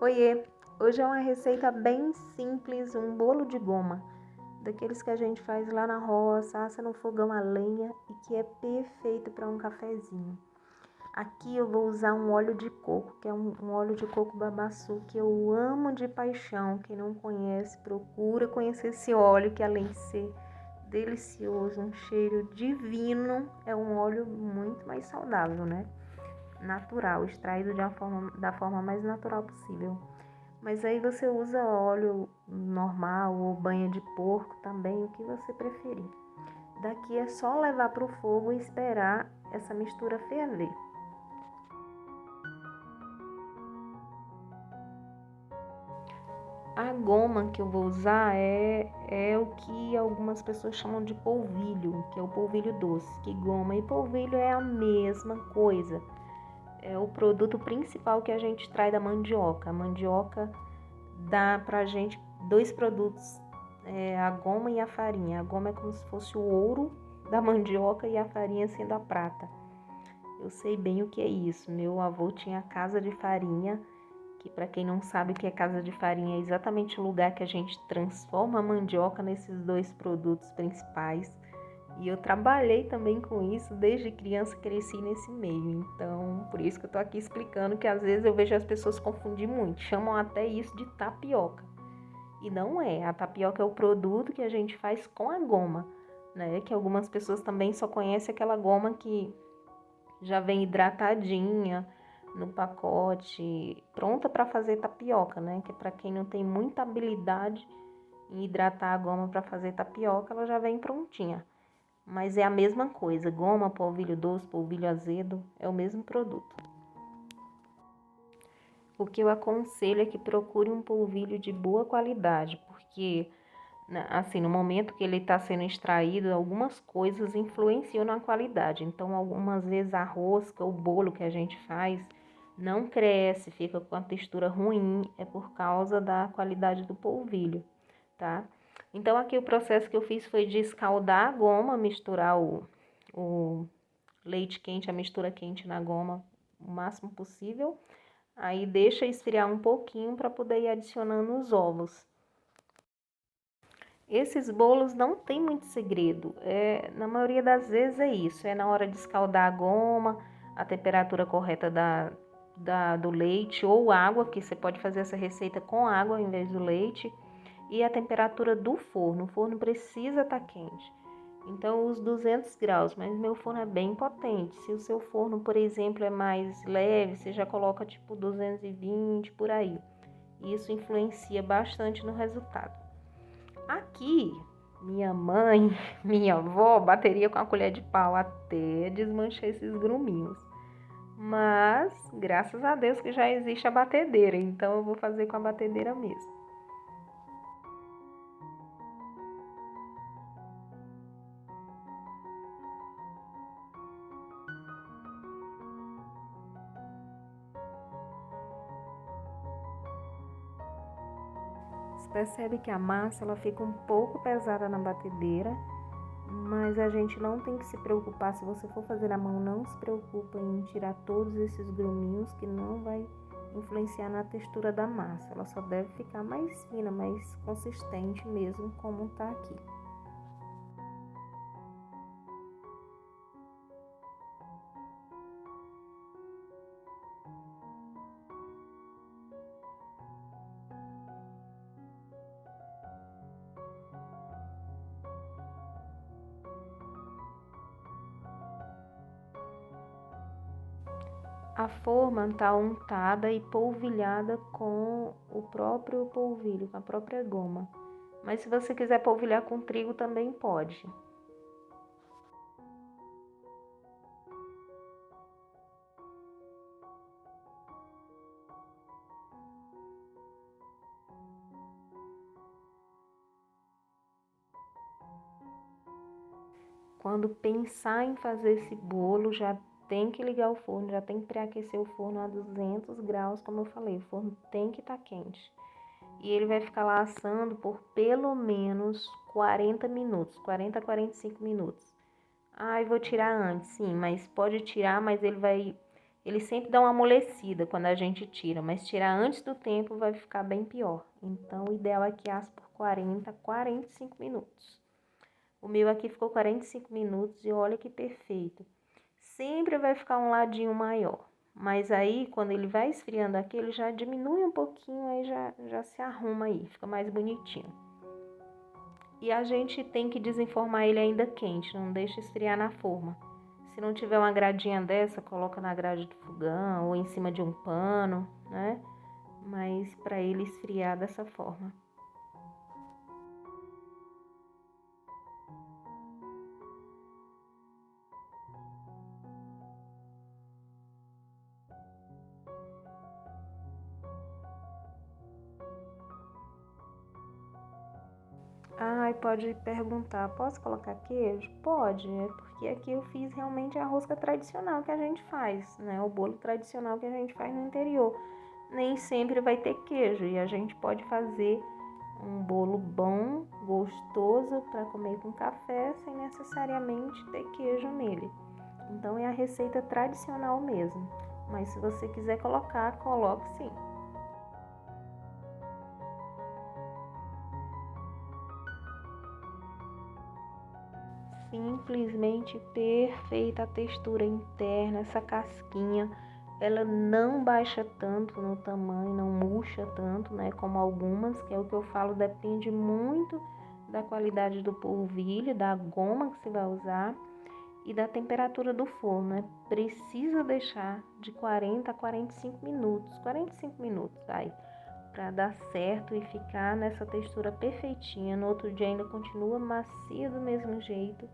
Oiê! Hoje é uma receita bem simples, um bolo de goma, daqueles que a gente faz lá na roça, assa no fogão a lenha e que é perfeito para um cafezinho. Aqui eu vou usar um óleo de coco, que é um óleo de coco babaçu, que eu amo de paixão. Quem não conhece, procura conhecer esse óleo, que além de ser delicioso, um cheiro divino, é um óleo muito mais saudável, né? Natural, extraído da forma mais natural possível. Mas aí você usa óleo normal ou banha de porco também, o que você preferir. Daqui é só levar para o fogo e esperar essa mistura ferver. A goma que eu vou usar é o que algumas pessoas chamam de polvilho, que é o polvilho doce. Que goma e polvilho é a mesma coisa. É o produto principal que a gente extrai da mandioca. A mandioca dá pra gente dois produtos, a goma e a farinha. A goma é como se fosse o ouro da mandioca e a farinha sendo a prata. Eu sei bem o que é isso. Meu avô tinha casa de farinha, que para quem não sabe o que é casa de farinha, é exatamente o lugar que a gente transforma a mandioca nesses dois produtos principais. E eu trabalhei também com isso, desde criança cresci nesse meio. Então, por isso que eu tô aqui explicando que às vezes eu vejo as pessoas confundir muito, chamam até isso de tapioca. E não é, a tapioca é o produto que a gente faz com a goma, né? Que algumas pessoas também só conhecem aquela goma que já vem hidratadinha no pacote, pronta para fazer tapioca, né? Que é para quem não tem muita habilidade em hidratar a goma para fazer tapioca, ela já vem prontinha. Mas é a mesma coisa, goma, polvilho doce, polvilho azedo, é o mesmo produto. O que eu aconselho é que procure um polvilho de boa qualidade, porque assim, no momento que ele está sendo extraído, algumas coisas influenciam na qualidade. Então, algumas vezes a rosca, o bolo que a gente faz, não cresce, fica com a textura ruim, é por causa da qualidade do polvilho, tá? Então, aqui o processo que eu fiz foi de escaldar a goma, misturar o leite quente, a mistura quente na goma o máximo possível. Aí deixa esfriar um pouquinho para poder ir adicionando os ovos. Esses bolos não tem muito segredo. Na maioria das vezes é isso. É na hora de escaldar a goma, a temperatura correta do leite ou água, que você pode fazer essa receita com água ao invés do leite. E a temperatura do forno. O forno precisa estar quente. Então, eu uso 200 graus, mas meu forno é bem potente. Se o seu forno, por exemplo, é mais leve, você já coloca tipo 220 por aí. Isso influencia bastante no resultado. Aqui, minha mãe, minha avó bateria com a colher de pau até desmanchar esses gruminhos. Mas, graças a Deus que já existe a batedeira, então eu vou fazer com a batedeira mesmo. Você percebe que a massa ela fica um pouco pesada na batedeira, mas a gente não tem que se preocupar. Se você for fazer na mão, não se preocupa em tirar todos esses gruminhos, que não vai influenciar na textura da massa. Ela só deve ficar mais fina, mais consistente mesmo, como tá aqui. A forma está untada e polvilhada com o próprio polvilho, com a própria goma. Mas se você quiser polvilhar com trigo também pode. Quando pensar em fazer esse bolo, já tem que ligar o forno, já tem que pré-aquecer o forno a 200 graus, como eu falei, o forno tem que estar quente. E ele vai ficar lá assando por pelo menos 40 minutos, 40 a 45 minutos. Ah, eu vou tirar antes, sim, mas pode tirar, mas Ele sempre dá uma amolecida quando a gente tira, mas tirar antes do tempo vai ficar bem pior. Então, o ideal é que asse por 40, 45 minutos. O meu aqui ficou 45 minutos e olha que perfeito. Sempre vai ficar um ladinho maior. Mas aí, quando ele vai esfriando aqui, ele já diminui um pouquinho, aí já se arruma aí, fica mais bonitinho. E a gente tem que desenformar ele ainda quente, não deixa esfriar na forma. Se não tiver uma gradinha dessa, coloca na grade do fogão ou em cima de um pano, né? Mas para ele esfriar dessa forma. Ai, pode perguntar, posso colocar queijo? Pode, é porque aqui eu fiz realmente a rosca tradicional que a gente faz, né? O bolo tradicional que a gente faz no interior. Nem sempre vai ter queijo e a gente pode fazer um bolo bom, gostoso para comer com café sem necessariamente ter queijo nele. Então é a receita tradicional mesmo. Mas se você quiser colocar, coloque sim. Simplesmente perfeita a textura interna, essa casquinha, ela não baixa tanto no tamanho, não murcha tanto, né, como algumas, que é o que eu falo, depende muito da qualidade do polvilho, da goma que você vai usar e da temperatura do forno, né? Precisa deixar de 40 a 45 minutos, vai, para dar certo e ficar nessa textura perfeitinha. No outro dia ainda continua macia do mesmo jeito.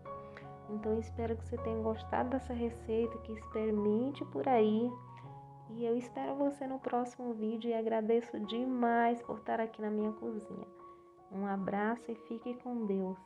Então, espero que você tenha gostado dessa receita, que experimente por aí. E eu espero você no próximo vídeo e agradeço demais por estar aqui na minha cozinha. Um abraço e fique com Deus.